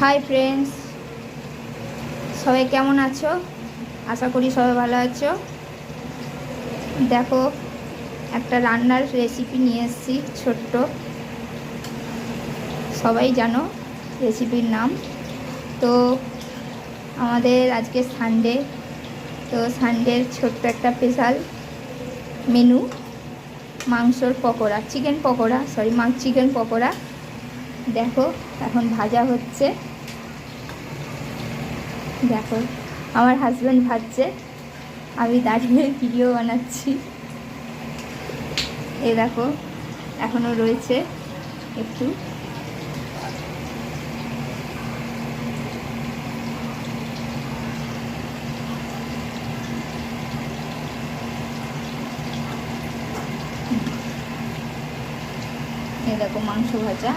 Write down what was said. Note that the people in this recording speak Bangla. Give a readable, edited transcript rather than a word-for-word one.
হাই ফ্রেন্ডস, সবাই কেমন আছো? আশা করি সবাই ভালো আছো। দেখো, একটা রান্নার রেসিপি নিয়ে এসেছি, ছোট্ট। সবাই জানো রেসিপির নাম। তো আমাদের আজকে সানডে, তো সানডের ছোট্ট একটা স্পেশাল মেনু, মাংসর পকোড়া, চিকেন পকোড়া, চিকেন পকোড়া। দেখো এখন ভাজা হচ্ছে। দেখো আমার হাজব্যান্ড ভাজছে, আমি দাঁড়িয়ে ভিডিও বানাচ্ছি। এই দেখো এখনও রয়েছে একটু। এই দেখো মাংস ভাজা।